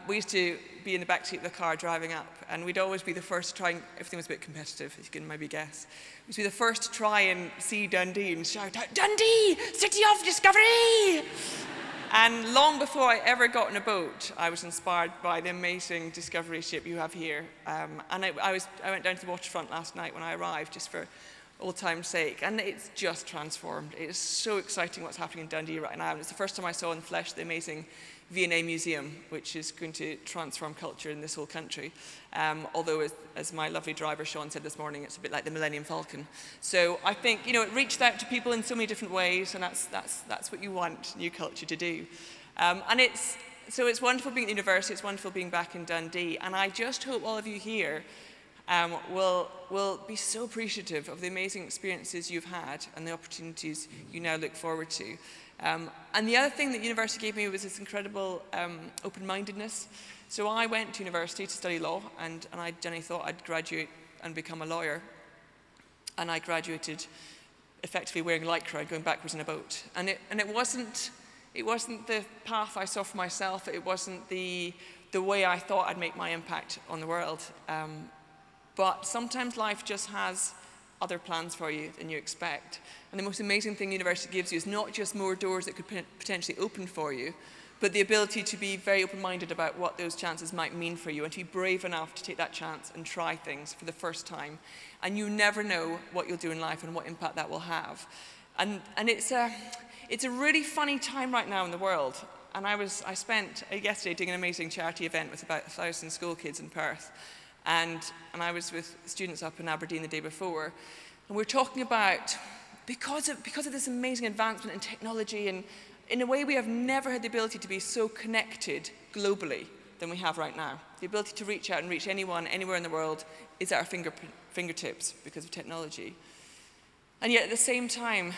we used to be in the back seat of the car driving up, and we'd always be the first to try, and everything was a bit competitive, if you can maybe guess. We'd be the first to try and see Dundee and shout out, "Dundee, city of discovery!" And long before I ever got on a boat, I was inspired by the amazing discovery ship you have here. And I went down to the waterfront last night when I arrived, just for old time's sake, and it's just transformed. It is so exciting what's happening in Dundee right now, and it's the first time I saw in flesh the amazing V&A Museum, which is going to transform culture in this whole country. Although, as my lovely driver Sean said this morning, it's a bit like the Millennium Falcon. So I think, you know, it reached out to people in so many different ways, and that's what you want new culture to do. So it's wonderful being at the university, it's wonderful being back in Dundee, and I just hope all of you here will be so appreciative of the amazing experiences you've had and the opportunities you now look forward to. And the other thing that university gave me was this incredible open-mindedness. So I went to university to study law, and I generally thought I'd graduate and become a lawyer. And I graduated effectively wearing lycra, going backwards in a boat. And it wasn't the path I saw for myself. It wasn't the way I thought I'd make my impact on the world. But sometimes life just has other plans for you than you expect. And the most amazing thing university gives you is not just more doors that could potentially open for you, but the ability to be very open-minded about what those chances might mean for you and to be brave enough to take that chance and try things for the first time. And you never know what you'll do in life and what impact that will have. And it's a really funny time right now in the world. And I spent yesterday doing an amazing charity event with about 1,000 school kids in Perth. And I was with students up in Aberdeen the day before, and we're talking about, because of this amazing advancement in technology, and in a way we have never had the ability to be so connected globally than we have right now. The ability to reach out and reach anyone, anywhere in the world is at our fingertips because of technology. And yet at the same time,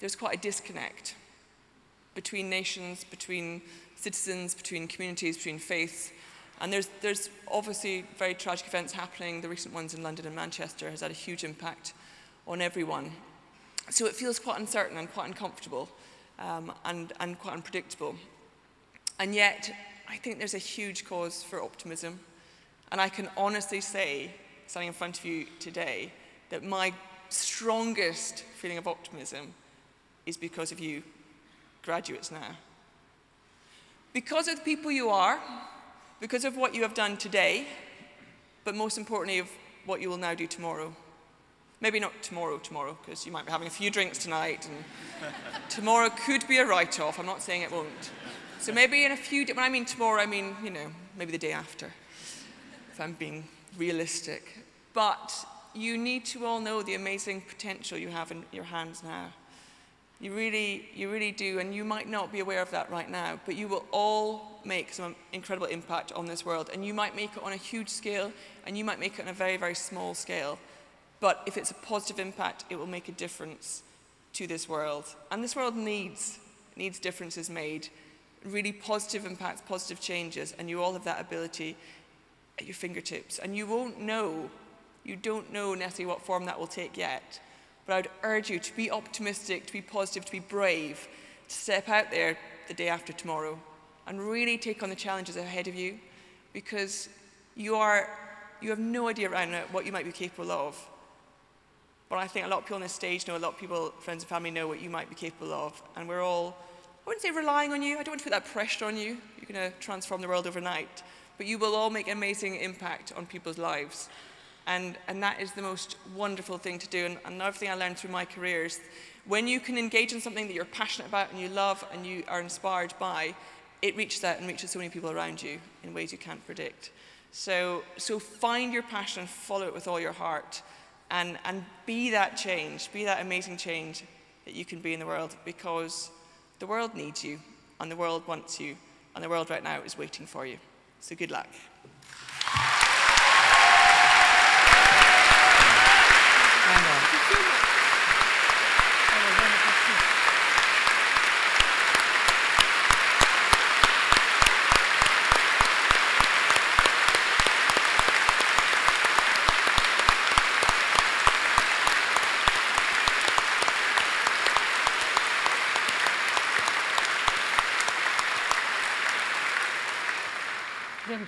there's quite a disconnect between nations, between citizens, between communities, between faiths. And there's obviously very tragic events happening. The recent ones in London and Manchester has had a huge impact on everyone. So it feels quite uncertain and quite uncomfortable and quite unpredictable. And yet, I think there's a huge cause for optimism. And I can honestly say standing in front of you today, that my strongest feeling of optimism is because of you, graduates now. Because of the people you are, because of what you have done today, but most importantly of what you will now do tomorrow. Maybe not tomorrow, because you might be having a few drinks tonight, and tomorrow could be a write-off. I'm not saying it won't. So maybe in a few, when I mean tomorrow, I mean, you know, maybe the day after, if I'm being realistic. But you need to all know the amazing potential you have in your hands now. You really do, and you might not be aware of that right now, but you will all make some incredible impact on this world, and you might make it on a huge scale, and you might make it on a very, very small scale. But if it's a positive impact, it will make a difference to this world. And this world needs differences made, really positive impacts, positive changes, and you all have that ability at your fingertips. And you don't know necessarily what form that will take yet. But I would urge you to be optimistic, to be positive, to be brave, to step out there the day after tomorrow and really take on the challenges ahead of you, because you have no idea right now what you might be capable of. But I think a lot of people on this stage know, a lot of people, friends and family, know what you might be capable of. And we're all, I wouldn't say relying on you, I don't want to put that pressure on you. You're going to transform the world overnight. But you will all make an amazing impact on people's lives. And that is the most wonderful thing to do. And another thing I learned through my career is when you can engage in something that you're passionate about and you love and you are inspired by, it reaches out and reaches so many people around you in ways you can't predict. So find your passion and follow it with all your heart. And be that change, be that amazing change that you can be in the world, because the world needs you, and the world wants you, and the world right now is waiting for you. So good luck.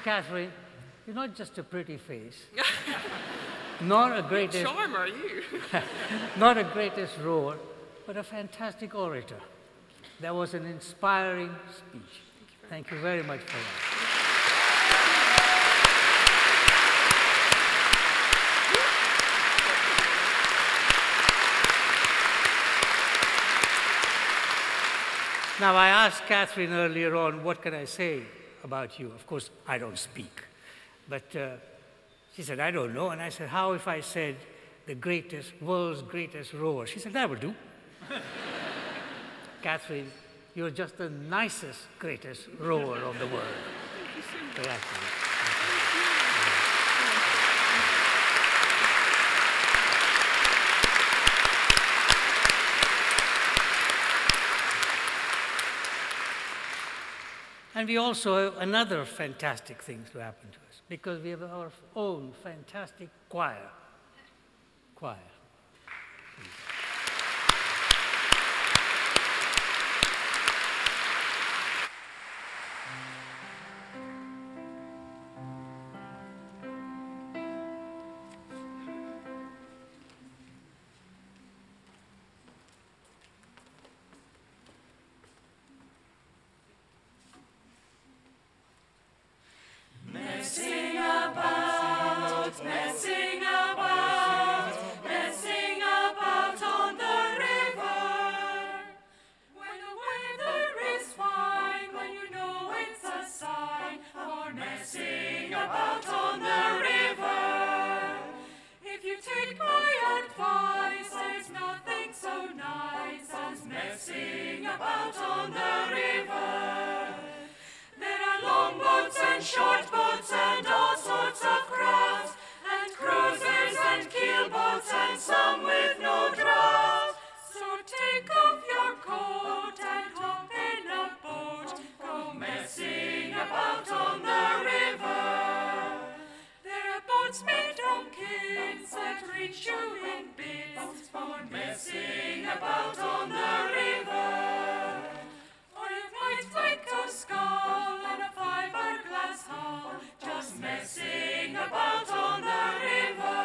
Catherine, you're not just a pretty face, not a greatest Charm are you? not a greatest rower, but a fantastic orator. That was an inspiring speech. Thank you very much for that. Now, I asked Catherine earlier on, what can I say about you? Of course, I don't speak. But she said, I don't know. And I said, how if I said the world's greatest rower? She said, that would do. Catherine, you're just the nicest, greatest rower of the world. Thank you so much. And we also have another fantastic thing to happen to us, because we have our own fantastic choir. Short boats and all sorts of crafts, and cruisers and keelboats and some with no draft. So take off your coat and hop in a boat, go messing about on the river. There are boats made from kids that reach you in bits for messing about on the river. Or you might like a skull and a fiberglass hull, just messing about on the river.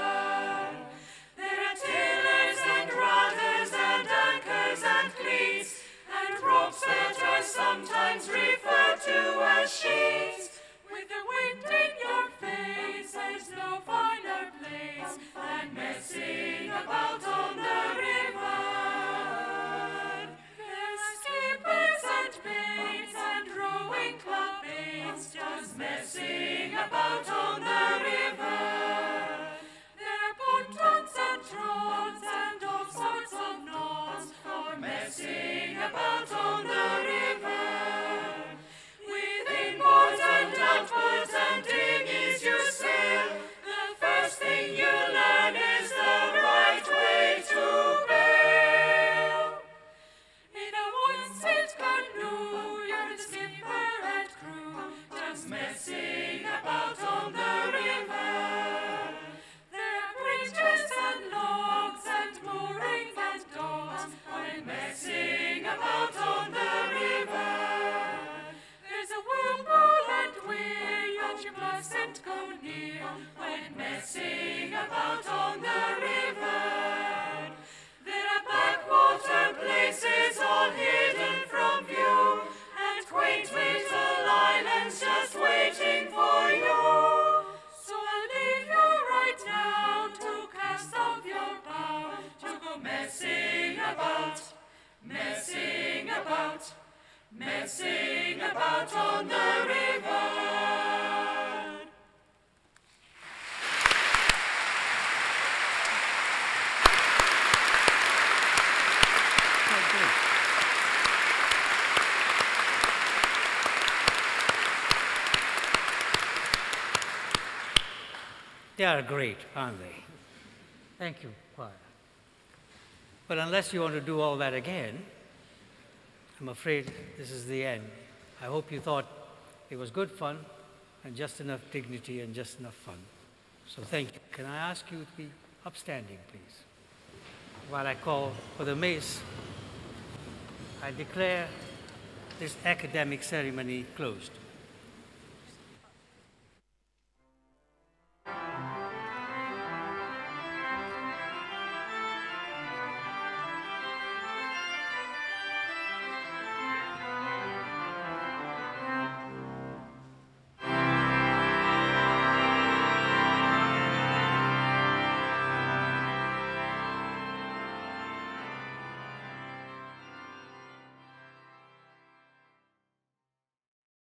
about on the river. They are great, aren't they? Thank you, choir. But unless you want to do all that again, I'm afraid this is the end. I hope you thought it was good fun and just enough dignity and just enough fun. So thank you. Can I ask you to be upstanding, please? While I call for the mace, I declare this academic ceremony closed.